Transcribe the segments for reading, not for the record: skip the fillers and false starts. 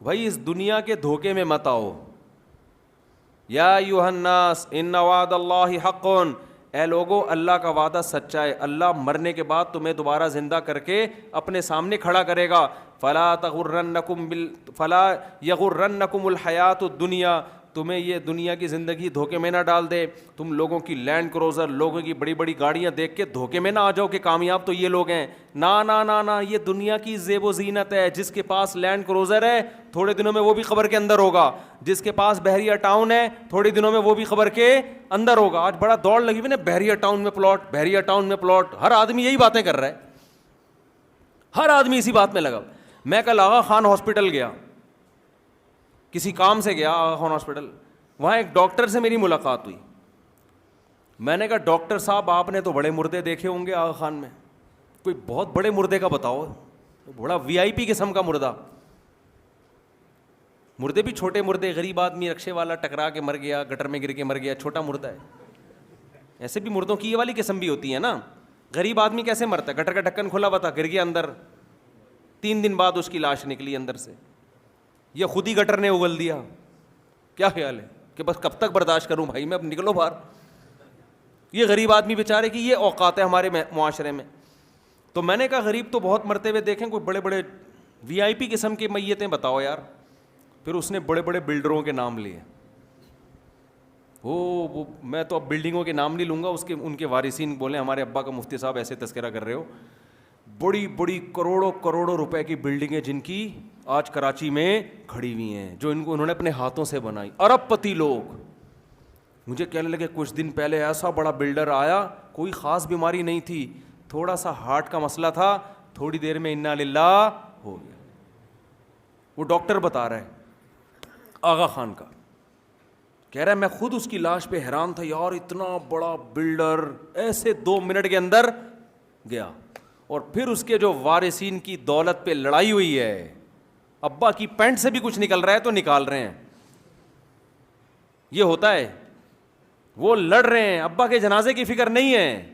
بھائی اس دنیا کے دھوکے میں مت آؤ. یا ایھا الناس ان وعد اللہ حق, اے لوگو اللہ کا وعدہ سچا ہے. اللہ مرنے کے بعد تمہیں دوبارہ زندہ کر کے اپنے سامنے کھڑا کرے گا. فلا یغرنکم الحیات الدنیا, تمہیں یہ دنیا کی زندگی دھوکے میں نہ ڈال دے. تم لوگوں کی لینڈ کروزر, لوگوں کی بڑی بڑی گاڑیاں دیکھ کے دھوکے میں نہ آ جاؤ کہ کامیاب تو یہ لوگ ہیں. نا نا نا نا, یہ دنیا کی زیب و زینت ہے. جس کے پاس لینڈ کروزر ہے تھوڑے دنوں میں وہ بھی قبر کے اندر ہوگا. جس کے پاس بحریہ ٹاؤن ہے تھوڑے دنوں میں وہ بھی قبر کے اندر ہوگا. آج بڑا دوڑ لگی ہوئی نا, بحریہ ٹاؤن میں پلاٹ, بحریہ ٹاؤن میں پلاٹ. ہر آدمی یہی باتیں کر رہا ہے, ہر آدمی اسی بات میں لگا. میں کل آغا خان ہاسپٹل گیا, کسی کام سے گیا آغا خان ہاسپٹل. وہاں ایک ڈاکٹر سے میری ملاقات ہوئی. میں نے کہا ڈاکٹر صاحب آپ نے تو بڑے مردے دیکھے ہوں گے آغا خان میں, کوئی بہت بڑے مردے کا بتاؤ, بڑا وی آئی پی قسم کا مردہ. مردے بھی چھوٹے مردے, غریب آدمی رکشے والا ٹکرا کے مر گیا, گٹر میں گر کے مر گیا, چھوٹا مردہ ہے. ایسے بھی مردوں کی یہ والی قسم بھی ہوتی ہے نا. غریب آدمی کیسے مرتا ہے, گٹر کا ڈھکن کھلا بتا, گر گیا اندر, 3 دن بعد اس کی لاش نکلی اندر سے, یا خود ہی گٹر نے اگل دیا. کیا خیال ہے کہ بس کب تک برداشت کروں بھائی میں, اب نکلو باہر. یہ غریب آدمی بیچارے کی یہ اوقات ہے ہمارے معاشرے میں. تو میں نے کہا غریب تو بہت مرتے ہوئے دیکھیں, کوئی بڑے بڑے وی آئی پی قسم کی میتیں بتاؤ یار. پھر اس نے بڑے بڑے بلڈروں کے نام لیے. وہ میں تو اب بلڈنگوں کے نام نہیں لوں گا, ان کے وارثین بولیں ہمارے ابا کا مفتی صاحب ایسے تذکرہ کر رہے ہو. بڑی بڑی کروڑوں کروڑوں روپے کی بلڈنگیں جن کی آج کراچی میں کھڑی ہوئی ہیں, جو انہوں نے اپنے ہاتھوں سے بنائی, ارب پتی لوگ. مجھے کہنے لگے کچھ دن پہلے ایسا بڑا بلڈر آیا, کوئی خاص بیماری نہیں تھی, تھوڑا سا ہارٹ کا مسئلہ تھا, تھوڑی دیر میں انا للہ ہو گیا. وہ ڈاکٹر بتا رہا ہے آغا خان کا, کہہ رہا ہے میں خود اس کی لاش پہ حیران تھا, یار اتنا بڑا بلڈر ایسے 2 منٹ کے اندر گیا. اور پھر اس کے جو وارثین کی دولت پہ لڑائی ہوئی ہے, ابا کی پینٹ سے بھی کچھ نکل رہا ہے تو نکال رہے ہیں. یہ ہوتا ہے, وہ لڑ رہے ہیں, ابا کے جنازے کی فکر نہیں ہے,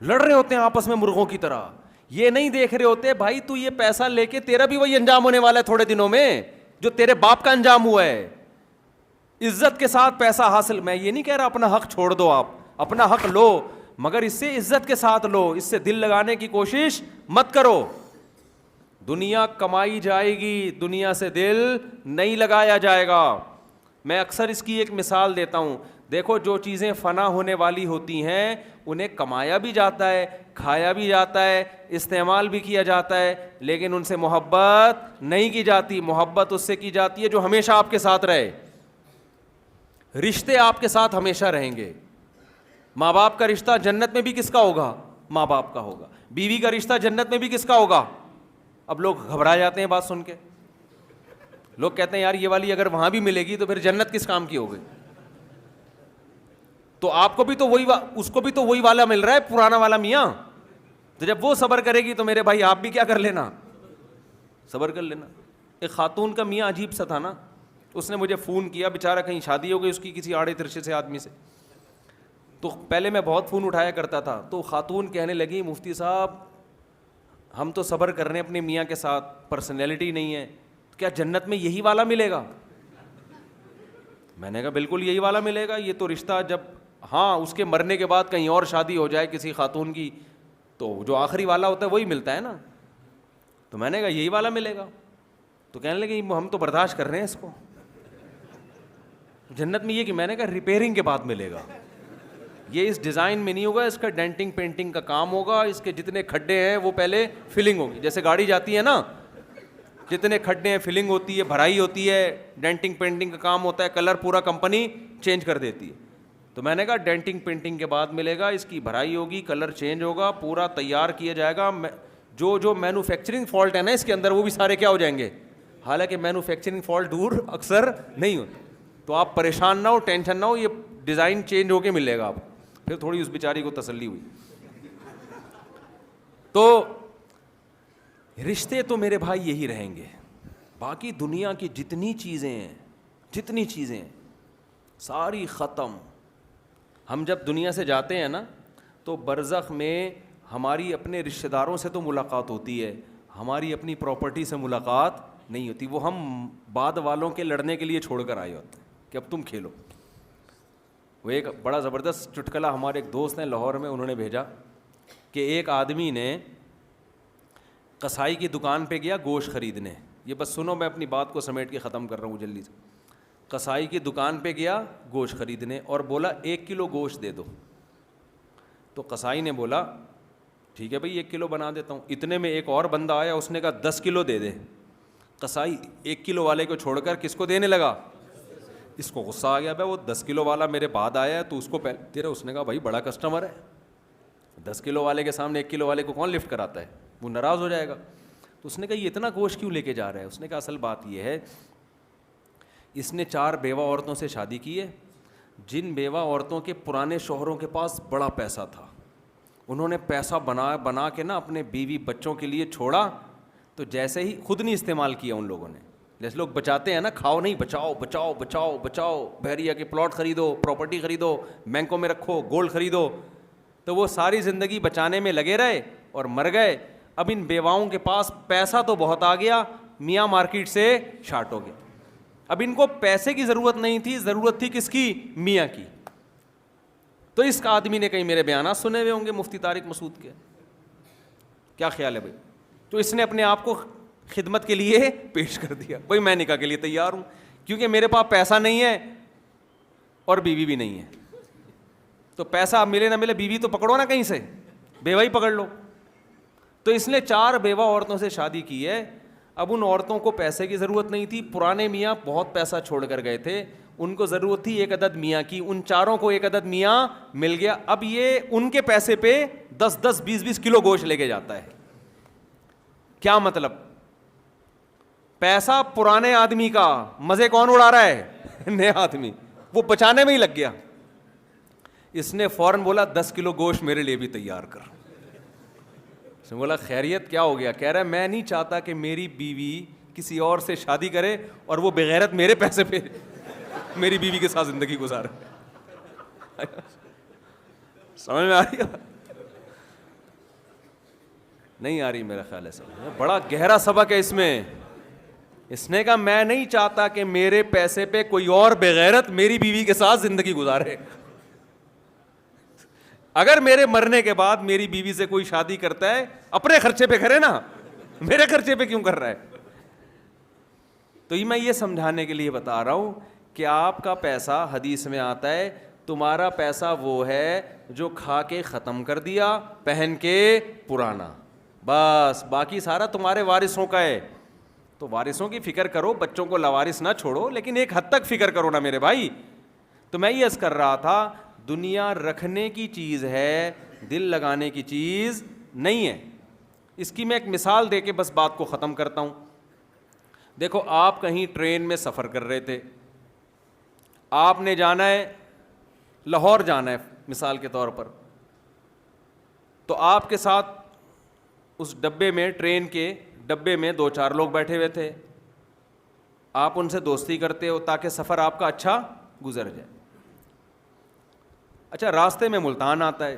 لڑ رہے ہوتے ہیں آپس میں مرغوں کی طرح. یہ نہیں دیکھ رہے ہوتے بھائی تو یہ پیسہ لے کے تیرا بھی وہی انجام ہونے والا ہے تھوڑے دنوں میں جو تیرے باپ کا انجام ہوا ہے. عزت کے ساتھ پیسہ حاصل, میں یہ نہیں کہہ رہا اپنا حق چھوڑ دو, آپ اپنا حق لو, مگر اس سے عزت کے ساتھ لو, اس سے دل لگانے کی کوشش مت کرو. دنیا کمائی جائے گی, دنیا سے دل نہیں لگایا جائے گا. میں اکثر اس کی ایک مثال دیتا ہوں, دیکھو جو چیزیں فنا ہونے والی ہوتی ہیں انہیں کمایا بھی جاتا ہے, کھایا بھی جاتا ہے, استعمال بھی کیا جاتا ہے, لیکن ان سے محبت نہیں کی جاتی. محبت اس سے کی جاتی ہے جو ہمیشہ آپ کے ساتھ رہے. رشتے آپ کے ساتھ ہمیشہ رہیں گے. ماں باپ کا رشتہ جنت میں بھی کس کا ہوگا, ماں باپ کا ہوگا. بیوی کا رشتہ جنت میں بھی کس کا ہوگا. اب لوگ گھبرا جاتے ہیں بات سن کے, لوگ کہتے ہیں یار یہ والی اگر وہاں بھی ملے گی تو پھر جنت کس کام کی ہو گئی. تو آپ کو بھی تو وہی, اس کو بھی تو وہی والا مل رہا ہے, پرانا والا میاں. تو جب وہ صبر کرے گی تو میرے بھائی آپ بھی کیا کر لینا, صبر کر لینا. ایک خاتون کا میاں عجیب سا تھا نا, اس نے مجھے فون کیا, بیچارہ کہیں شادی ہو گئی اس کی کسی آڑے ترشے سے آدمی سے. تو پہلے میں بہت فون اٹھایا کرتا تھا, تو خاتون کہنے لگی مفتی صاحب ہم تو صبر کر رہے ہیں اپنے میاں کے ساتھ, پرسنالٹی نہیں ہے, کیا جنت میں یہی والا ملے گا. میں نے کہا بالکل یہی والا ملے گا. یہ تو رشتہ جب ہاں اس کے مرنے کے بعد کہیں اور شادی ہو جائے کسی خاتون کی تو جو آخری والا ہوتا ہے وہی ملتا ہے نا. تو میں نے کہا یہی والا ملے گا. تو کہنے لگے ہم تو برداشت کر رہے ہیں اس کو, جنت میں یہ کہ میں نے کہا ریپیئرنگ کے بعد ملے گا, یہ اس ڈیزائن میں نہیں ہوگا, اس کا ڈینٹنگ پینٹنگ کا کام ہوگا, اس کے جتنے کھڈے ہیں وہ پہلے فلنگ ہوگی. جیسے گاڑی جاتی ہے نا, جتنے کھڈے ہیں فلنگ ہوتی ہے, بھرائی ہوتی ہے, ڈینٹنگ پینٹنگ کا کام ہوتا ہے, کلر پورا کمپنی چینج کر دیتی ہے. تو میں نے کہا ڈینٹنگ پینٹنگ کے بعد ملے گا, اس کی بھرائی ہوگی, کلر چینج ہوگا, پورا تیار کیا جائے گا. جو مینوفیکچرنگ فالٹ ہے نا اس کے اندر وہ بھی سارے کیا ہو جائیں گے, حالانکہ مینوفیکچرنگ فالٹ دور اکثر نہیں ہوتے. تو آپ پریشان نہ ہو, ٹینشن نہ ہو, یہ ڈیزائن چینج ہو کے ملے گا آپ. پھر تھوڑی اس بیچاری کو تسلی ہوئی. تو رشتے تو میرے بھائی یہی رہیں گے, باقی دنیا کی جتنی چیزیں ہیں ساری ختم. ہم جب دنیا سے جاتے ہیں نا تو برزخ میں ہماری اپنے رشتہ داروں سے تو ملاقات ہوتی ہے, ہماری اپنی پراپرٹی سے ملاقات نہیں ہوتی, وہ ہم بعد والوں کے لڑنے کے لیے چھوڑ کر آئے ہوتے ہیں کہ اب تم کھیلو. وہ ایک بڑا زبردست چٹکلا ہمارے ایک دوست ہیں لاہور میں, انہوں نے بھیجا کہ ایک آدمی نے قصائی کی دکان پہ گیا گوشت خریدنے. یہ بس سنو, میں اپنی بات کو سمیٹ کے ختم کر رہا ہوں جلدی سے. قصائی کی دکان پہ گیا گوشت خریدنے اور بولا 1 کلو گوشت دے دو. تو قصائی نے بولا ٹھیک ہے بھائی 1 کلو بنا دیتا ہوں. اتنے میں ایک اور بندہ آیا, اس نے کہا 10 کلو دے دے. قصائی 1 کلو والے کو چھوڑ کر کس کو دینے لگا؟ اس کو غصہ آ گیا, بھائی وہ 10 کلو والا میرے بعد آیا ہے تو اس کو پہلے تیرا. اس نے کہا بھائی بڑا کسٹمر ہے, 10 کلو والے کے سامنے 1 کلو والے کو کون لفٹ کراتا ہے, وہ ناراض ہو جائے گا. تو اس نے کہا یہ اتنا گوشت کیوں لے کے جا رہا ہے؟ اس نے کہا اصل بات یہ ہے, اس نے 4 بیوہ عورتوں سے شادی کی ہے, جن بیوہ عورتوں کے پرانے شوہروں کے پاس بڑا پیسہ تھا, انہوں نے پیسہ بنا کے نا اپنے بیوی بچوں کے لیے چھوڑا, تو جیسے ہی خود نہیں استعمال کیا ان لوگوں نے, جیسے لوگ بچاتے ہیں نا, کھاؤ نہیں, بچاؤ بچاؤ بچاؤ بچاؤ, بحریہ کے پلاٹ خریدو, پراپرٹی خریدو, بینکوں میں رکھو, گولڈ خریدو. تو وہ ساری زندگی بچانے میں لگے رہے اور مر گئے. اب ان بیواؤں کے پاس پیسہ تو بہت آ گیا, میاں مارکیٹ سے شارٹ ہو گیا. اب ان کو پیسے کی ضرورت نہیں تھی, ضرورت تھی کس کی؟ میاں کی. تو اس کا آدمی نے کہیں میرے بیانات سنے ہوئے ہوں گے مفتی طارق مسعود کے, کیا خیال ہے بھائی؟ تو اس نے اپنے آپ کو خدمت کے لیے پیش کر دیا, بھائی میں نکاح کے لیے تیار ہوں, کیونکہ میرے پاس پیسہ نہیں ہے اور بیوی بھی نہیں ہے. تو پیسہ ملے نہ ملے, بیوی تو پکڑو نا کہیں سے, بیوہ ہی پکڑ لو. تو اس نے 4 بیوہ عورتوں سے شادی کی ہے. اب ان عورتوں کو پیسے کی ضرورت نہیں تھی, پرانے میاں بہت پیسہ چھوڑ کر گئے تھے, ان کو ضرورت تھی 1 عدد میاں کی. ان چاروں کو 1 عدد میاں مل گیا. اب یہ ان کے پیسے پہ 10-10 20-20 کلو گوشت لے کے جاتا ہے. کیا مطلب؟ پیسہ پرانے آدمی کا, مزے کون اڑا رہا ہے؟ نیا آدمی, وہ بچانے میں ہی لگ گیا. اس نے فوراً بولا 10 کلو گوشت میرے لیے بھی تیار کر. اس نے بولا خیریت کیا ہو گیا؟ کہہ رہا ہے میں نہیں چاہتا کہ میری بیوی کسی اور سے شادی کرے اور وہ بغیرت میرے پیسے پہ میری بیوی کے ساتھ زندگی گزارے. سمجھ میں آ رہی ہے؟ نہیں آ رہی میرا خیال ہے سمجھ. بڑا گہرا سبق ہے اس میں. اس نے کہا میں نہیں چاہتا کہ میرے پیسے پہ کوئی اور بغیرت میری بیوی کے ساتھ زندگی گزارے. اگر میرے مرنے کے بعد میری بیوی سے کوئی شادی کرتا ہے اپنے خرچے پہ کرے نا, میرے خرچے پہ کیوں کر رہا ہے؟ تو یہ میں یہ سمجھانے کے لیے بتا رہا ہوں کہ آپ کا پیسہ, حدیث میں آتا ہے تمہارا پیسہ وہ ہے جو کھا کے ختم کر دیا, پہن کے پرانا, بس باقی سارا تمہارے وارثوں کا ہے. تو وارثوں کی فکر کرو, بچوں کو لاوارث نہ چھوڑو, لیکن ایک حد تک فکر کرو نا میرے بھائی. تو میں یہ عرض کر رہا تھا, دنیا رکھنے کی چیز ہے, دل لگانے کی چیز نہیں ہے. اس کی میں ایک مثال دے کے بس بات کو ختم کرتا ہوں. دیکھو آپ کہیں ٹرین میں سفر کر رہے تھے, آپ نے جانا ہے لاہور جانا ہے مثال کے طور پر, تو آپ کے ساتھ اس ڈبے میں, ٹرین کے ڈبے میں 2-4 لوگ بیٹھے ہوئے تھے. آپ ان سے دوستی کرتے ہو تاکہ سفر آپ کا اچھا گزر جائے. اچھا راستے میں ملتان آتا ہے,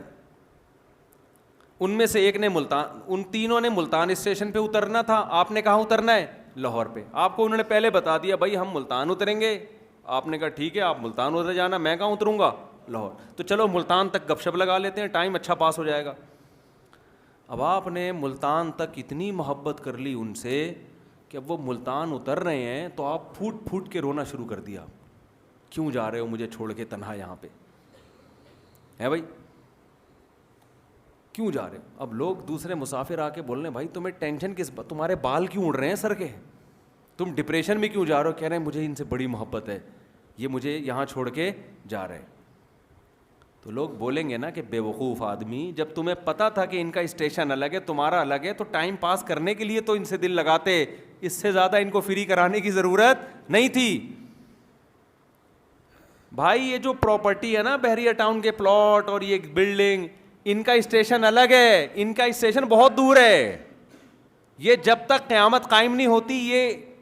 ان میں سے ایک نے ان تینوں نے ملتان اسٹیشن پہ اترنا تھا. آپ نے کہاں اترنا ہے؟ لاہور پہ. آپ کو انہوں نے پہلے بتا دیا بھائی ہم ملتان اتریں گے. آپ نے کہا ٹھیک ہے آپ ملتان اتر جانا, میں کہاں اتروں گا؟ لاہور. تو چلو ملتان تک گپ شپ لگا لیتے ہیں, ٹائم اچھا پاس ہو جائے گا. اب آپ نے ملتان تک اتنی محبت کر لی ان سے کہ اب وہ ملتان اتر رہے ہیں تو آپ پھوٹ پھوٹ کے رونا شروع کر دیا, کیوں جا رہے ہو مجھے چھوڑ کے تنہا یہاں پہ, ہے بھائی کیوں جا رہے ہو؟ اب لوگ دوسرے مسافر آ کے بول رہے ہیں بھائی تمہیں ٹینشن کس بات, تمہارے بال کیوں اڑ رہے ہیں سر کے, تم ڈپریشن میں کیوں جا رہے ہو؟ کہہ رہے ہیں مجھے ان سے بڑی محبت ہے, یہ مجھے یہاں چھوڑ کے جا رہے ہیں. تو لوگ بولیں گے نا کہ بے وقوف آدمی, جب تمہیں پتہ تھا کہ ان کا اسٹیشن الگ ہے تمہارا الگ ہے, تو ٹائم پاس کرنے کے لیے تو ان سے دل لگاتے, اس سے زیادہ ان کو فری کرانے کی ضرورت نہیں تھی. بھائی یہ جو پراپرٹی ہے نا بحریہ ٹاؤن کے پلاٹ اور یہ بلڈنگ, ان کا اسٹیشن الگ ہے, ان کا اسٹیشن بہت دور ہے. یہ جب تک قیامت قائم نہیں ہوتی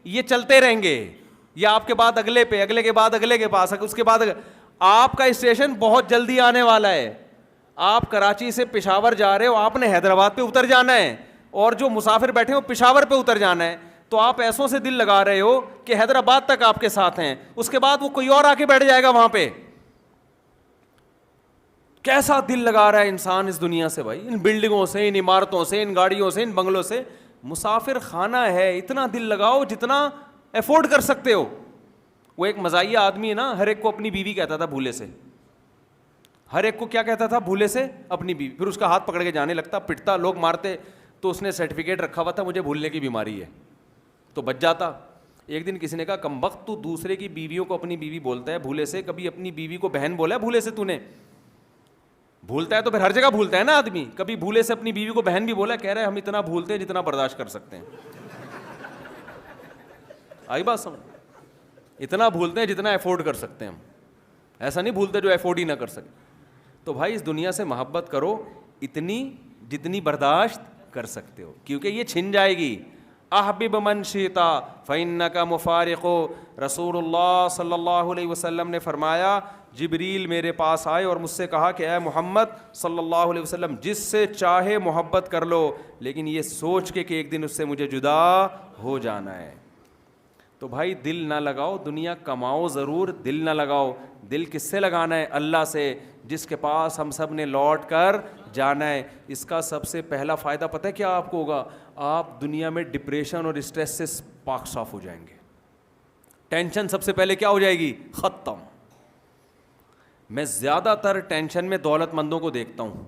یہ چلتے رہیں گے, یہ آپ کے بعد اگلے پہ, اگلے کے بعد اگلے کے پاس, اس کے بعد آپ کا اسٹیشن بہت جلدی آنے والا ہے. آپ کراچی سے پشاور جا رہے ہو, آپ نے حیدرآباد پہ اتر جانا ہے, اور جو مسافر بیٹھے ہو پشاور پہ اتر جانا ہے. تو آپ ایسوں سے دل لگا رہے ہو کہ حیدرآباد تک آپ کے ساتھ ہیں, اس کے بعد وہ کوئی اور آ کے بیٹھ جائے گا وہاں پہ. کیسا دل لگا رہا ہے انسان اس دنیا سے بھائی, ان بلڈنگوں سے, ان عمارتوں سے, ان گاڑیوں سے, ان بنگلوں سے. مسافر خانہ ہے, اتنا دل لگاؤ جتنا افورڈ کر سکتے ہو. وہ ایک مزاحیہ آدمی ہے نا, ہر ایک کو اپنی بیوی کہتا تھا بھولے سے, ہر ایک کو کیا کہتا تھا بھولے سے, اپنی بیوی. پھر اس کا ہاتھ پکڑ کے جانے لگتا, پٹتا, لوگ مارتے, تو اس نے سرٹیفکیٹ رکھا ہوا تھا مجھے بھولنے کی بیماری ہے, تو بچ جاتا. ایک دن کسی نے کہا کمبخت تو دوسرے کی بیویوں کو اپنی بیوی بولتا ہے بھولے سے, کبھی اپنی بیوی کو بہن بولا ہے بھولے سے تو نے؟ بھولتا ہے تو پھر ہر جگہ بھولتا ہے نا آدمی, کبھی بھولے سے اپنی بیوی کو بہن بھی بولا ہے؟ کہہ رہے ہم اتنا بھولتے ہیں جتنا برداشت کر سکتے ہیں. آئی بات سمجھ؟ اتنا بھولتے ہیں جتنا افورڈ کر سکتے ہیں ہم, ایسا نہیں بھولتے جو افورڈ ہی نہ کر سکے. تو بھائی اس دنیا سے محبت کرو اتنی جتنی برداشت کر سکتے ہو, کیونکہ یہ چھن جائے گی. احبب من شئت فانک مفارق. رسول اللہ صلی اللہ علیہ وسلم نے فرمایا جبریل میرے پاس آئے اور مجھ سے کہا کہ اے محمد صلی اللہ علیہ وسلم جس سے چاہے محبت کر لو, لیکن یہ سوچ کے کہ ایک دن اس سے مجھے جدا ہو جانا ہے. تو بھائی دل نہ لگاؤ, دنیا کماؤ ضرور, دل نہ لگاؤ. دل کس سے لگانا ہے؟ اللہ سے, جس کے پاس ہم سب نے لوٹ کر جانا ہے. اس کا سب سے پہلا فائدہ پتہ ہے کیا آپ کو ہوگا؟ آپ دنیا میں ڈپریشن اور اسٹریس سے پاک صاف ہو جائیں گے. ٹینشن سب سے پہلے کیا ہو جائے گی؟ ختم. میں زیادہ تر ٹینشن میں دولت مندوں کو دیکھتا ہوں.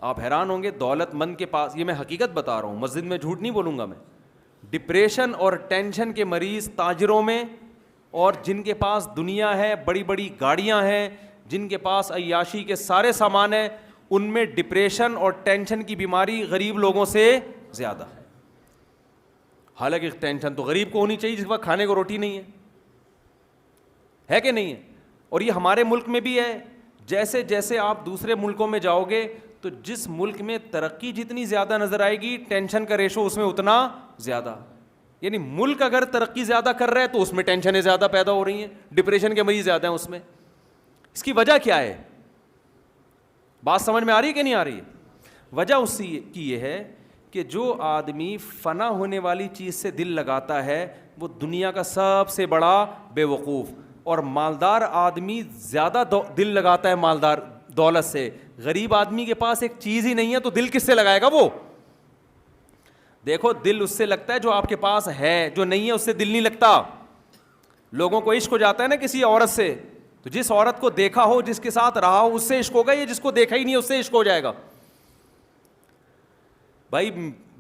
آپ حیران ہوں گے, دولت مند کے پاس, یہ میں حقیقت بتا رہا ہوں, مسجد میں جھوٹ نہیں بولوں گا میں, ڈپریشن اور ٹینشن کے مریض تاجروں میں, اور جن کے پاس دنیا ہے, بڑی بڑی گاڑیاں ہیں, جن کے پاس عیاشی کے سارے سامان ہیں, ان میں ڈپریشن اور ٹینشن کی بیماری غریب لوگوں سے زیادہ ہے. حالانکہ ٹینشن تو غریب کو ہونی چاہیے جس وقت کھانے کو روٹی نہیں ہے کہ نہیں ہے؟ اور یہ ہمارے ملک میں بھی ہے. جیسے جیسے آپ دوسرے ملکوں میں جاؤ گے تو جس ملک میں ترقی جتنی زیادہ نظر آئے گی, ٹینشن کا ریشو اس میں اتنا زیادہ. یعنی ملک اگر ترقی زیادہ کر رہا ہے تو اس میں ٹینشنیں زیادہ پیدا ہو رہی ہیں, ڈپریشن کے مریض زیادہ ہیں اس میں. اس کی وجہ کیا ہے؟ بات سمجھ میں آ رہی ہے کہ نہیں آ رہی ہے؟ وجہ اس کی یہ ہے کہ جو آدمی فنا ہونے والی چیز سے دل لگاتا ہے وہ دنیا کا سب سے بڑا بے وقوف. اور مالدار آدمی زیادہ دل لگاتا ہے مالدار دولت سے. غریب آدمی کے پاس ایک چیز ہی نہیں ہے تو دل کس سے لگائے گا وہ؟ دیکھو دل اس سے لگتا ہے جو آپ کے پاس ہے, جو نہیں ہے اس سے دل نہیں لگتا. لوگوں کو عشق ہو جاتا ہے نا کسی عورت سے, تو جس عورت کو دیکھا ہو, جس کے ساتھ رہا ہو, اس سے عشق ہوگا, یا جس کو دیکھا ہی نہیں اس سے عشق ہو جائے گا؟ بھائی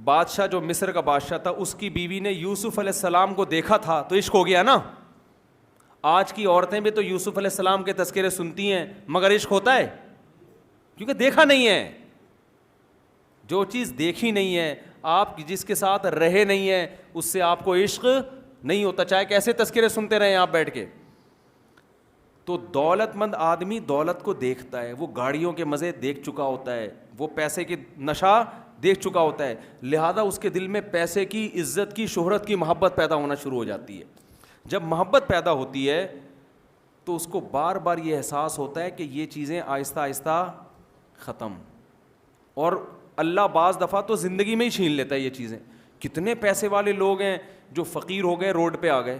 بادشاہ جو مصر کا بادشاہ تھا, اس کی بیوی نے یوسف علیہ السلام کو دیکھا تھا تو عشق ہو گیا نا. آج کی عورتیں بھی تو یوسف علیہ السلام کے تذکرے سنتی ہیں مگر عشق ہوتا ہے کیونکہ دیکھا نہیں ہے. جو چیز دیکھی نہیں ہے, آپ جس کے ساتھ رہے نہیں ہیں, اس سے آپ کو عشق نہیں ہوتا, چاہے کیسے تذکرے سنتے رہیں آپ بیٹھ کے. تو دولت مند آدمی دولت کو دیکھتا ہے, وہ گاڑیوں کے مزے دیکھ چکا ہوتا ہے, وہ پیسے کی نشہ دیکھ چکا ہوتا ہے, لہذا اس کے دل میں پیسے کی, عزت کی, شہرت کی محبت پیدا ہونا شروع ہو جاتی ہے. جب محبت پیدا ہوتی ہے تو اس کو بار بار یہ احساس ہوتا ہے کہ یہ چیزیں آہستہ آہستہ ختم. اور اللہ بعض دفعہ تو زندگی میں ہی چھین لیتا ہے یہ چیزیں. کتنے پیسے والے لوگ ہیں جو فقیر ہو گئے, روڈ پہ آ گئے.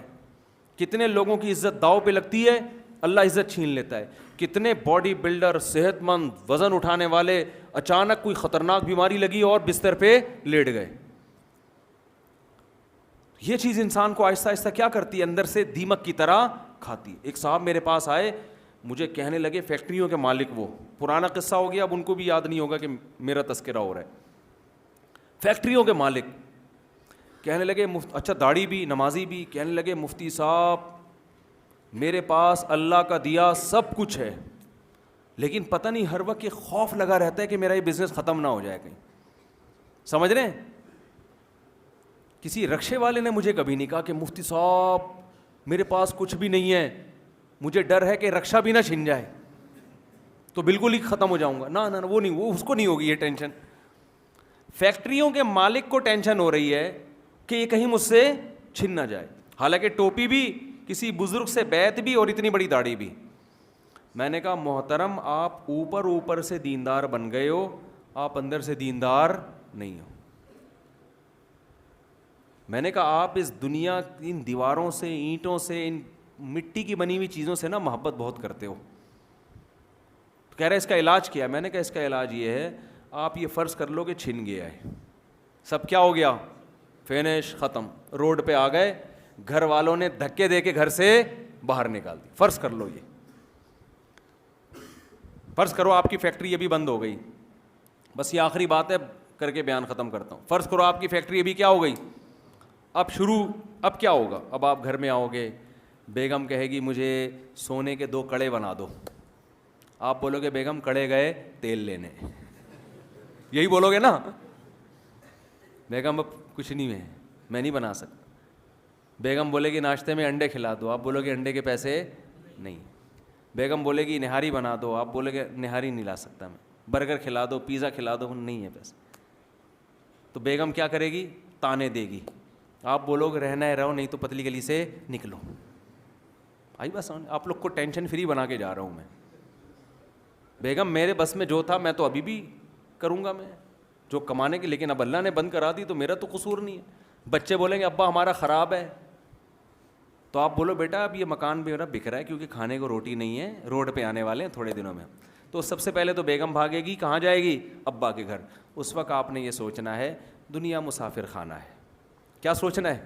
کتنے لوگوں کی عزت داؤ پہ لگتی ہے, اللہ عزت چھین لیتا ہے. کتنے باڈی بلڈر, صحت مند, وزن اٹھانے والے, اچانک کوئی خطرناک بیماری لگی اور بستر پہ لیٹ گئے. یہ چیز انسان کو آہستہ آہستہ کیا کرتی ہے, اندر سے دیمک کی طرح کھاتی. ایک صاحب میرے پاس آئے, مجھے کہنے لگے فیکٹریوں کے مالک, وہ پرانا قصہ ہو گیا, اب ان کو بھی یاد نہیں ہوگا کہ میرا تذکرہ ہو رہا ہے. فیکٹریوں کے مالک کہنے لگے, اچھا داڑھی بھی, نمازی بھی, کہنے لگے مفتی صاحب میرے پاس اللہ کا دیا سب کچھ ہے, لیکن پتہ نہیں ہر وقت یہ خوف لگا رہتا ہے کہ میرا یہ بزنس ختم نہ ہو جائے کہیں. سمجھ رہے ہیں؟ کسی رکشے والے نے مجھے کبھی نہیں کہا کہ مفتی صاحب میرے پاس کچھ بھی نہیں ہے, مجھے ڈر ہے کہ رکشہ بھی نہ چھن جائے تو بالکل ہی ختم ہو جاؤں گا. نہ وہ نہیں, وہ اس کو نہیں ہوگی یہ ٹینشن. فیکٹریوں کے مالک کو ٹینشن ہو رہی ہے کہ یہ کہیں مجھ سے چھن نہ جائے. حالانکہ ٹوپی بھی, کسی بزرگ سے بیعت بھی, اور اتنی بڑی داڑھی بھی. میں نے کہا محترم آپ اوپر سے دیندار بن گئے ہو, آپ اندر سے دیندار نہیں ہو. میں نے کہا آپ اس دنیا ان دیواروں سے, اینٹوں سے, ان مٹی کی بنی ہوئی چیزوں سے نا محبت بہت کرتے ہو. کہہ رہے اس کا علاج کیا ہے؟ میں نے کہا اس کا علاج یہ ہے, آپ یہ فرض کر لو کہ چھن گیا ہے, سب کیا ہو گیا, فینش, ختم, روڈ پہ آ گئے, گھر والوں نے دھکے دے کے گھر سے باہر نکال دی. فرض کر لو, یہ فرض کرو آپ کی فیکٹری ابھی بند ہو گئی. بس یہ آخری بات ہے کر کے بیان ختم کرتا ہوں. فرض کرو آپ کی فیکٹری ابھی کیا ہو گئی, اب کیا ہوگا؟ اب آپ گھر میں آؤ گے, بیگم کہے گی مجھے سونے کے 2 کڑے بنا دو. آپ بولو گے بیگم کڑے گئے تیل لینے, یہی بولو گے نا. بیگم اب کچھ نہیں ہے, میں نہیں بنا سکتا. بیگم بولے گی ناشتے میں انڈے کھلا دو, آپ بولو گے انڈے کے پیسے نہیں. بیگم بولے گی نہاری بنا دو, آپ بولے گے نہاری نہیں لا سکتا میں. برگر کھلا دو, پیزا کھلا دو, نہیں ہے پیسے. تو بیگم کیا کرے گی؟ تانے دے گی. آپ بولو گے رہنا ہے رہو, نہیں تو پتلی گلی سے نکلو. آئی بس, آپ لوگ کو ٹینشن فری بنا کے جا رہا ہوں میں. بیگم میرے بس میں جو تھا میں تو ابھی بھی کروں گا, میں جو کمانے کی, لیکن اب اللہ نے بند کرا دی تو میرا تو قصور نہیں ہے. بچے بولیں گے ابا ہمارا خراب ہے, تو آپ بولو بیٹا اب یہ مکان بھی میرا بک رہا ہے کیونکہ کھانے کو روٹی نہیں ہے, روڈ پہ آنے والے ہیں تھوڑے دنوں میں. تو سب سے پہلے تو بیگم بھاگے گی, کہاں جائے گی؟ ابا کے گھر. اس وقت آپ نے یہ سوچنا ہے دنیا مسافر خانہ ہے. کیا سوچنا ہے؟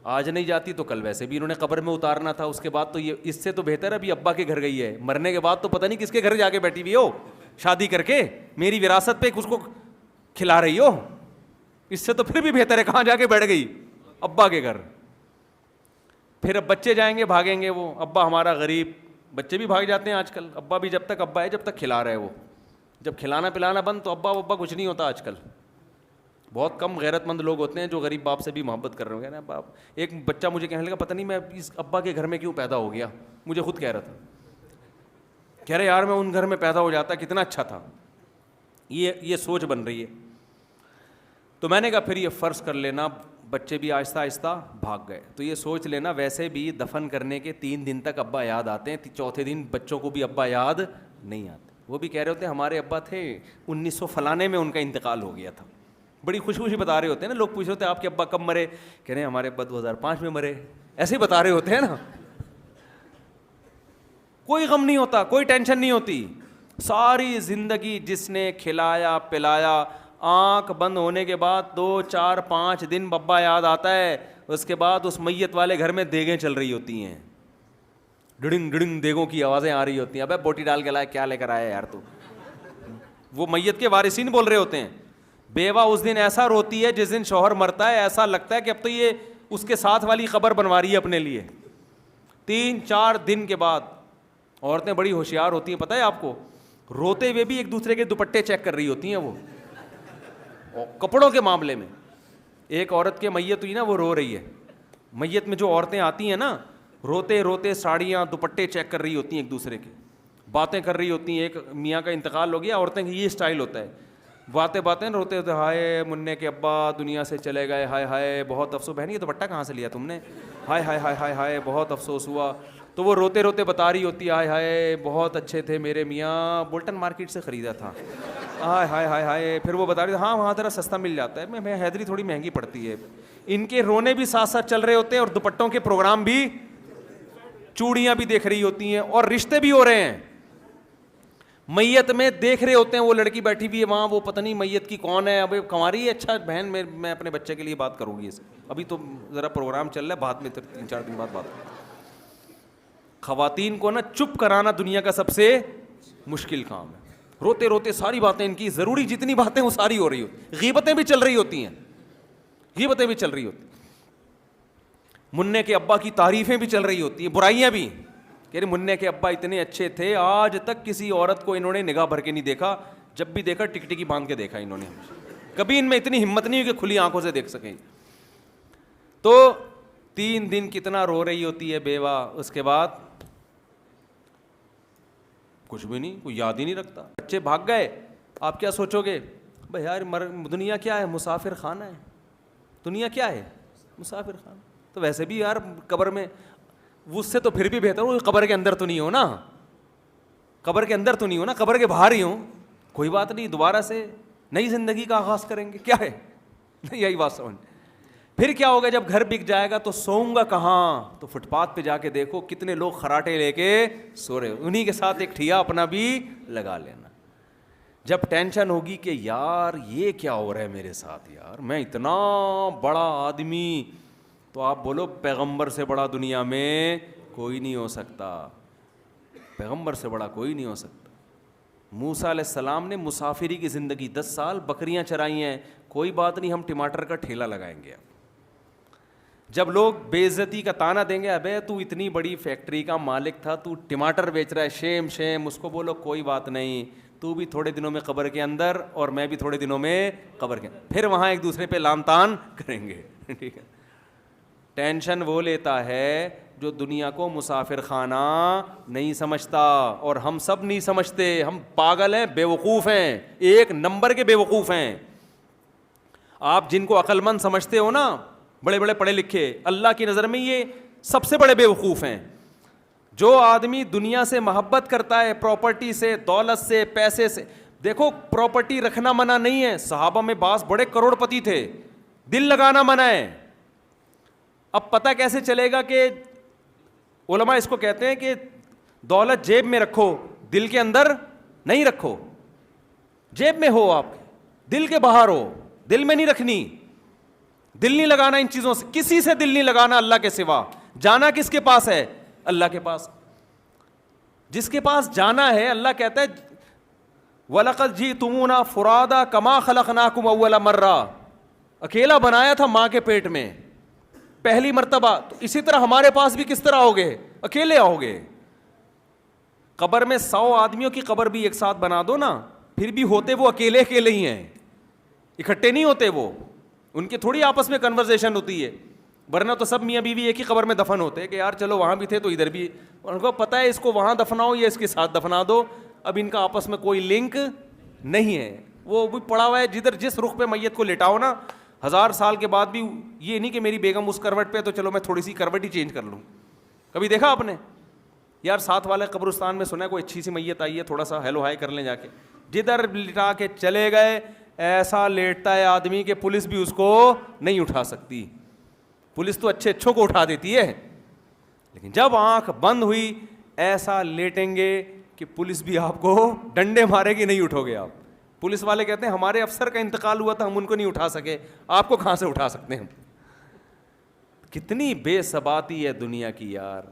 آج نہیں جاتی تو کل ویسے بھی انہوں نے قبر میں اتارنا تھا. اس کے بعد تو یہ اس سے تو بہتر ہے ابھی ابا کے گھر گئی ہے, مرنے کے بعد تو پتہ نہیں کس کے گھر جا کے بیٹھی ہوئی ہو شادی کر کے, میری وراثت پہ اس کو کھلا رہی ہو. اس سے تو پھر بھی بہتر ہے کہاں جا کے بیٹھ گئی؟ ابا کے گھر. پھر اب بچے جائیں گے, بھاگیں گے وہ, ابا ہمارا غریب. بچے بھی بھاگ جاتے ہیں آج کل. ابا بھی جب تک ابا ہے جب تک کھلا رہے وہ, جب کھلانا پلانا بند تو ابا کچھ نہیں ہوتا آج کل. بہت کم غیرت مند لوگ ہوتے ہیں جو غریب باپ سے بھی محبت کر رہے ہیں نا. باپ, ایک بچہ مجھے کہنے لگا پتہ نہیں میں اس ابا کے گھر میں کیوں پیدا ہو گیا, مجھے خود کہہ رہا تھا, کہہ رہے یار میں ان گھر میں پیدا ہو جاتا کتنا اچھا تھا. یہ سوچ بن رہی ہے. تو میں نے کہا پھر یہ فرض کر لینا بچے بھی آہستہ آہستہ بھاگ گئے, تو یہ سوچ لینا ویسے بھی دفن کرنے کے 3 دن تک ابا یاد آتے ہیں, چوتھے دن بچوں کو بھی ابا یاد نہیں آتے. وہ بھی کہہ رہے ہوتے ہیں ہمارے ابا تھے 1900 فلانے میں ان کا انتقال ہو گیا تھا. بڑی خوشی خوشی بتا رہے ہوتے ہیں نا. لوگ پوچھ رہے ہوتے ہیں آپ کے ابا کب مرے, کہہ رہے ہیں ہمارے ابا 2005 میں مرے. ایسے ہی بتا رہے ہوتے ہیں نا. کوئی غم نہیں ہوتا, کوئی ٹینشن نہیں ہوتی. ساری زندگی جس نے کھلایا پلایا, آنکھ بند ہونے کے بعد 2 4 5 دن بابا یاد آتا ہے. اس کے بعد اس میت والے گھر میں دیگیں چل رہی ہوتی ہیں, ڈڑنگ ڈڑنگ دیگوں کی آوازیں آ رہی ہوتی ہیں. ابے بوٹی ڈال کے لائے, کیا لے کر آیا یار تو. وہ میت کے وارثین بول رہے ہوتے ہیں. بیوہ اس دن ایسا روتی ہے جس دن شوہر مرتا ہے, ایسا لگتا ہے کہ اب تو یہ اس کے ساتھ والی قبر بنوا رہی ہے اپنے لیے. 3 4 دن کے بعد عورتیں بڑی ہوشیار ہوتی ہیں, پتہ ہے آپ کو, روتے ہوئے بھی ایک دوسرے کے دوپٹے چیک کر رہی ہوتی ہیں وہ کپڑوں کے معاملے میں. ایک عورت کے میت ہوئی نا, وہ رو رہی ہے. میت میں جو عورتیں آتی ہیں نا, روتے روتے ساڑیاں دوپٹے چیک کر رہی ہوتی ہیں, ایک دوسرے کے باتیں کر رہی ہوتی ہیں. ایک میاں کا انتقال ہو گیا, عورتیں یہ اسٹائل ہوتا ہے, باتیں روتے ہوتے, ہائے منع کے ابا دنیا سے چلے گئے, ہائے ہائے بہت افسوس. بہن یہ دوپٹہ کہاں سے لیا تم نے, ہائے ہائے ہائے ہائے ہائے بہت افسوس ہوا. تو وہ روتے روتے بتا رہی ہوتی ہے, ہائے ہائے بہت اچھے تھے میرے میاں, بولٹن مارکیٹ سے خریدا تھا, ہائے ہائے ہائے ہائے. پھر وہ بتا رہی ہاں وہاں ذرا سستا مل جاتا ہے, میں حیدری تھوڑی مہنگی پڑتی ہے. ان کے رونے بھی ساتھ ساتھ چل رہے ہوتے ہیں, اور دوپٹوں کے پروگرام بھی, چوڑیاں بھی دیکھ رہی ہوتی ہیں, اور رشتے بھی ہو رہے ہیں. میت میں دیکھ رہے ہوتے ہیں, وہ لڑکی بیٹھی ہوئی ہے وہاں, وہ پتہ نہیں میت کی کون ہے, اب کنواری ہے, اچھا بہن میں اپنے بچے کے لیے بات کروں گی, ابھی تو ذرا پروگرام چل رہا ہے, بعد میں 3 4 دن بعد بات. خواتین کو نا چپ کرانا دنیا کا سب سے مشکل کام ہے. روتے روتے ساری باتیں ان کی, ضروری جتنی باتیں وہ ساری ہو رہی ہوتی, غیبتیں بھی چل رہی ہوتی ہیں, غیبتیں بھی چل رہی ہوتی, منع کے ابا کی تعریفیں بھی چل رہی ہوتی ہیں, برائیاں بھی. کہ منع کے ابا اتنے اچھے تھے, آج تک کسی عورت کو انہوں نے نگاہ بھر کے نہیں دیکھا, جب بھی دیکھا ٹکٹکی باندھ کے دیکھا انہوں نے, کبھی ان میں اتنی ہمت نہیں ہوئی کہ کھلی آنکھوں سے دیکھ سکیں. تو 3 دن کتنا رو رہی ہوتی ہے بیوہ, اس کے بعد کچھ بھی نہیں, کوئی یاد ہی نہیں رکھتا. بچے بھاگ گئے, آپ کیا سوچو گے بھائی یار دنیا کیا ہے, مسافر خانہ ہے. دنیا کیا ہے, مسافر خانہ. تو ویسے بھی یار قبر میں, اس سے تو پھر بھی بہتر ہو قبر کے اندر تو نہیں ہو نا, قبر کے اندر تو نہیں ہو نا, قبر کے باہر ہی ہوں. کوئی بات نہیں, دوبارہ سے نئی زندگی کا آغاز کریں گے, کیا ہے, نہیں یہی بات سمجھ. پھر کیا ہوگا جب گھر بک جائے گا تو سوؤں گا کہاں؟ تو فٹ پاتھ پہ جا کے دیکھو کتنے لوگ خراٹے لے کے سو رہے، انہی کے ساتھ ایک ٹھیا اپنا بھی لگا لینا۔ جب ٹینشن ہوگی کہ یار یہ کیا ہو رہا ہے میرے ساتھ، یار میں اتنا بڑا آدمی، تو آپ بولو پیغمبر سے بڑا دنیا میں کوئی نہیں ہو سکتا، پیغمبر سے بڑا کوئی نہیں ہو سکتا۔ موسیٰ علیہ السلام نے مسافری کی زندگی 10 سال بکریاں چرائی ہیں، کوئی بات نہیں ہم ٹماٹر کا ٹھیلا لگائیں گے۔ جب لوگ بے عزتی کا تانا دیں گے، ابے تو اتنی بڑی فیکٹری کا مالک تھا، تو ٹماٹر بیچ رہا ہے، شیم شیم، اس کو بولو کوئی بات نہیں، تو بھی تھوڑے دنوں میں قبر کے اندر اور میں بھی تھوڑے دنوں میں قبر کے اندر، پھر وہاں ایک دوسرے پہ لام تان کریں گے، ٹھیک ہے۔ ٹینشن وہ لیتا ہے جو دنیا کو مسافر خانہ نہیں سمجھتا، اور ہم سب نہیں سمجھتے، ہم پاگل ہیں، بے وقوف ہیں، ایک نمبر کے بے وقوف ہیں۔ آپ جن کو عقل مند سمجھتے ہو نا، بڑے بڑے پڑھے لکھے، اللہ کی نظر میں یہ سب سے بڑے بے وقوف ہیں۔ جو آدمی دنیا سے محبت کرتا ہے، پراپرٹی سے، دولت سے، پیسے سے، دیکھو پراپرٹی رکھنا منع نہیں ہے، صحابہ میں بعض بڑے کروڑ پتی تھے، دل لگانا منع ہے۔ اب پتہ کیسے چلے گا کہ علماء اس کو کہتے ہیں کہ دولت جیب میں رکھو، دل کے اندر نہیں رکھو۔ جیب میں ہو، آپ دل کے باہر ہو، دل میں نہیں رکھنی، دل نہیں لگانا ان چیزوں سے، کسی سے دل نہیں لگانا اللہ کے سوا۔ جانا کس کے پاس ہے؟ اللہ کے پاس۔ جس کے پاس جانا ہے، اللہ کہتا ہے وَلَقَدْ جِئْتُمُونَا فُرَادَىٰ كَمَا خَلَقْنَاكُمْ أَوَّلَ مَرَّةٍ، اکیلا بنایا تھا ماں کے پیٹ میں پہلی مرتبہ، تو اسی طرح ہمارے پاس بھی کس طرح ہوگے؟ اکیلے آؤ گے۔ قبر میں 100 آدمیوں کی قبر بھی ایک ساتھ بنا دو نا، پھر بھی ہوتے وہ اکیلے اکیلے ہی ہیں، اکٹھے نہیں ہوتے وہ، ان کی تھوڑی آپس میں کنورزیشن ہوتی ہے، ورنہ تو سب میاں بیوی ایک ہی قبر میں دفن ہوتے کہ یار چلو وہاں بھی تھے تو ادھر بھی، ان کو پتہ ہے اس کو وہاں دفناؤ یا اس کے ساتھ دفنا دو، اب ان کا آپس میں کوئی لنک نہیں ہے، وہ بھی پڑا ہوا ہے جدھر جس رخ پہ میت کو لٹاؤ نا، 1000 سال کے بعد بھی یہ نہیں کہ میری بیگم اس کروٹ پہ تو چلو میں تھوڑی سی کروٹ ہی چینج کر لوں۔ کبھی دیکھا آپ نے؟ یار ساتھ والے قبرستان میں سنا ہے کوئی اچھی سی میت آئی ہے، تھوڑا سا ہیلو ہائی کر لیں جا کے، جدھر لٹا کے چلے گئے ایسا لیٹتا ہے آدمی کہ پولیس بھی اس کو نہیں اٹھا سکتی۔ پولیس تو اچھے اچھوں کو اٹھا دیتی ہے، لیکن جب آنکھ بند ہوئی ایسا لیٹیں گے کہ پولیس بھی آپ کو ڈنڈے مارے گی، نہیں اٹھو گے آپ۔ پولیس والے کہتے ہیں ہمارے افسر کا انتقال ہوا تھا، ہم ان کو نہیں اٹھا سکے، آپ کو کہاں سے اٹھا سکتے ہیں ہم؟ کتنی بے ثباتی ہے دنیا کی یار،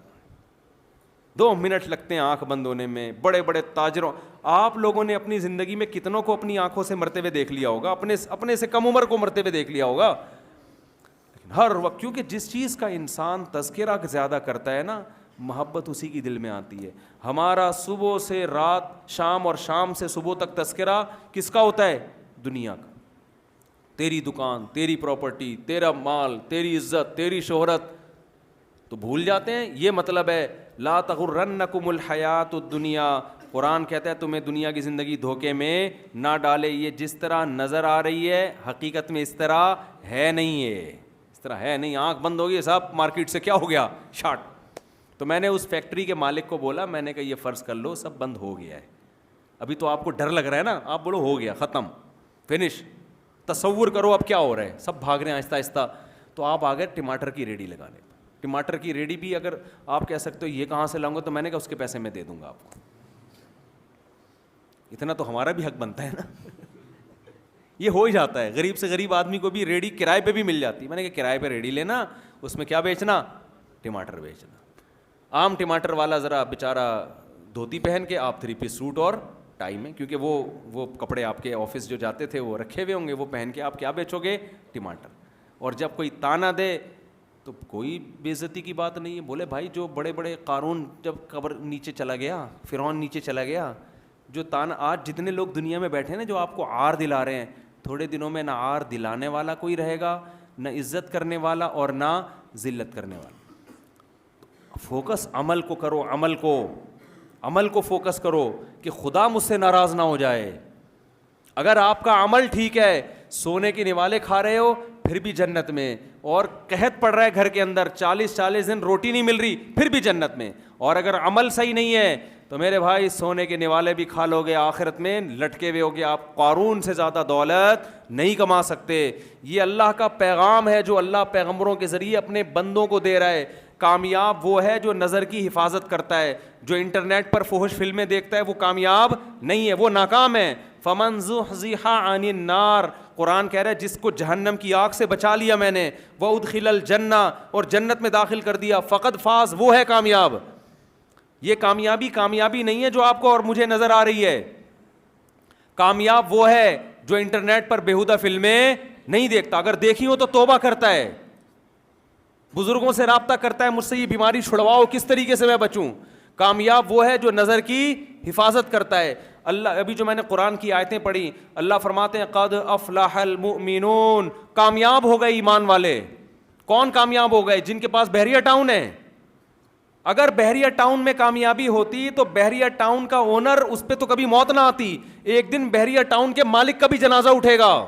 2 منٹ لگتے ہیں آنکھ بند ہونے میں۔ بڑے بڑے تاجروں، آپ لوگوں نے اپنی زندگی میں کتنوں کو اپنی آنکھوں سے مرتے ہوئے دیکھ لیا ہوگا، اپنے سے کم عمر کو مرتے ہوئے دیکھ لیا ہوگا، لیکن ہر وقت، کیونکہ جس چیز کا انسان تذکرہ زیادہ کرتا ہے نا، محبت اسی کی دل میں آتی ہے۔ ہمارا صبح سے رات، شام اور شام سے صبح تک تذکرہ کس کا ہوتا ہے؟ دنیا کا۔ تیری دکان، تیری پراپرٹی، تیرا مال، تیری عزت، تیری شہرت، تو بھول جاتے ہیں۔ یہ مطلب ہے لا تغرنکم الحیات الدنیا، قرآن کہتا ہے تمہیں دنیا کی زندگی دھوکے میں نہ ڈالے، یہ جس طرح نظر آ رہی ہے حقیقت میں اس طرح ہے نہیں، ہے اس طرح ہے نہیں۔ آنکھ بند ہوگی صاحب، مارکیٹ سے کیا ہو گیا؟ شارٹ۔ تو میں نے اس فیکٹری کے مالک کو بولا، میں نے کہا یہ فرض کر لو سب بند ہو گیا ہے، ابھی تو آپ کو ڈر لگ رہا ہے نا، آپ بولو ہو گیا، ختم، فنش۔ تصور کرو اب کیا ہو رہا ہے، سب بھاگ رہے ہیں آہستہ آہستہ، تو آپ آ گئے ٹماٹر کی ریڈی لگانے۔ ٹماٹر کی ریڈی بھی اگر آپ کہہ سکتے ہو یہ کہاں سے لاؤں گا، تو میں نے کہا اس کے پیسے میں دے دوں گا آپ کو، اتنا تو ہمارا بھی حق بنتا ہے نا۔ یہ ہو ہی جاتا ہے، غریب سے غریب آدمی کو بھی ریڈی کرائے پہ بھی مل جاتی ہے۔ میں نے کہا کرائے پہ ریڈی لینا، اس میں کیا بیچنا؟ ٹماٹر بیچنا۔ عام ٹماٹر والا ذرا بیچارہ دھوتی پہن کے، آپ 3 پیس سوٹ اور ٹائی میں، کیونکہ وہ کپڑے آپ کے آفس جو جاتے تھے وہ رکھے ہوئے ہوں گے، وہ پہن کے آپ کیا بیچو گے؟ ٹماٹر۔ اور جب کوئی تانا دے تو کوئی بے عزتی کی بات نہیں ہے، بولے بھائی جو بڑے بڑے قارون جب قبر نیچے چلا گیا، فرعون نیچے چلا گیا، جو تانا آج جتنے لوگ دنیا میں بیٹھے ہیں نا جو آپ کو عار دلا رہے ہیں، تھوڑے دنوں میں نہ عار دلانے والا کوئی رہے گا، نہ عزت کرنے والا اور نہ ذلت کرنے والا۔ فوکس عمل کو کرو، عمل کو فوکس کرو کہ خدا مجھ سے ناراض نہ ہو جائے۔ اگر آپ کا عمل ٹھیک ہے، سونے کے نوالے کھا رہے ہو، پھر بھی جنت میں, اور قحط پڑ رہا ہے گھر کے اندر, 40 دن روٹی نہیں مل رہی, پھر بھی جنت میں. اور اگر عمل صحیح نہیں ہے تو میرے بھائی سونے کے نوالے بھی کھا لو گے, آخرت میں لٹکے ہوئے ہوگے, آپ قارون سے زیادہ دولت نہیں کما سکتے. یہ اللہ کا پیغام ہے جو اللہ پیغمبروں کے ذریعے اپنے بندوں کو دے رہا ہے. کامیاب وہ ہے جو نظر کی حفاظت کرتا ہے, جو انٹرنیٹ پر فحش فلمیں دیکھتا ہے وہ کامیاب نہیں ہے, وہ ناکام ہے. فمن زحزح عن النار, قرآن کہہ رہا ہے جس کو جہنم کی آگ سے بچا لیا میں نے, وادخل الجنہ, اور جنت میں داخل کر دیا, فقد فاز, وہ ہے کامیاب. یہ کامیابی نہیں ہے جو آپ کو اور مجھے نظر آ رہی ہے. کامیاب وہ ہے جو انٹرنیٹ پر بیہودہ فلمیں نہیں دیکھتا, اگر دیکھی ہو تو توبہ کرتا ہے, بزرگوں سے رابطہ کرتا ہے, مجھ سے یہ بیماری چھڑواؤ, کس طریقے سے میں بچوں. کامیاب وہ ہے جو نظر کی حفاظت کرتا ہے. اللہ, ابھی جو میں نے قرآن کی آیتیں پڑھی, اللہ فرماتے ہیں قد افلح المؤمنون, کامیاب ہو گئے ایمان والے. کون کامیاب ہو گئے؟ جن کے پاس بحریہ ٹاؤن ہے. اگر بحریہ ٹاؤن میں کامیابی ہوتی تو بحریہ ٹاؤن کا اونر, اس پہ تو کبھی موت نہ آتی. ایک دن بحریہ ٹاؤن کے مالک کا بھی جنازہ اٹھے گا.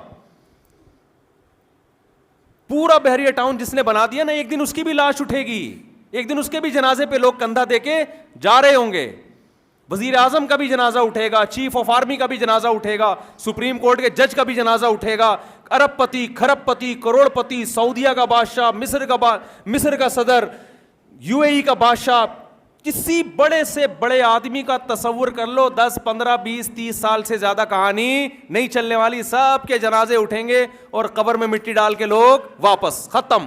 پورا بحریہ ٹاؤن جس نے بنا دیا نا, ایک دن اس کی بھی لاش اٹھے گی, ایک دن اس کے بھی جنازے پہ لوگ کندھا دے کے جا رہے ہوں گے. وزیر اعظم کا بھی جنازہ اٹھے گا, چیف آف آرمی کا بھی جنازہ اٹھے گا, سپریم کورٹ کے جج کا بھی جنازہ اٹھے گا, ارب پتی, کھرب پتی, کروڑ پتی, سعودیہ کا بادشاہ, مصر کا صدر, UAE کا بادشاہ, کسی بڑے سے بڑے آدمی کا تصور کر لو, 10, 15, 20, 30 سال سے زیادہ کہانی نہیں چلنے والی, سب کے جنازے اٹھیں گے اور قبر میں مٹی ڈال کے لوگ واپس, ختم.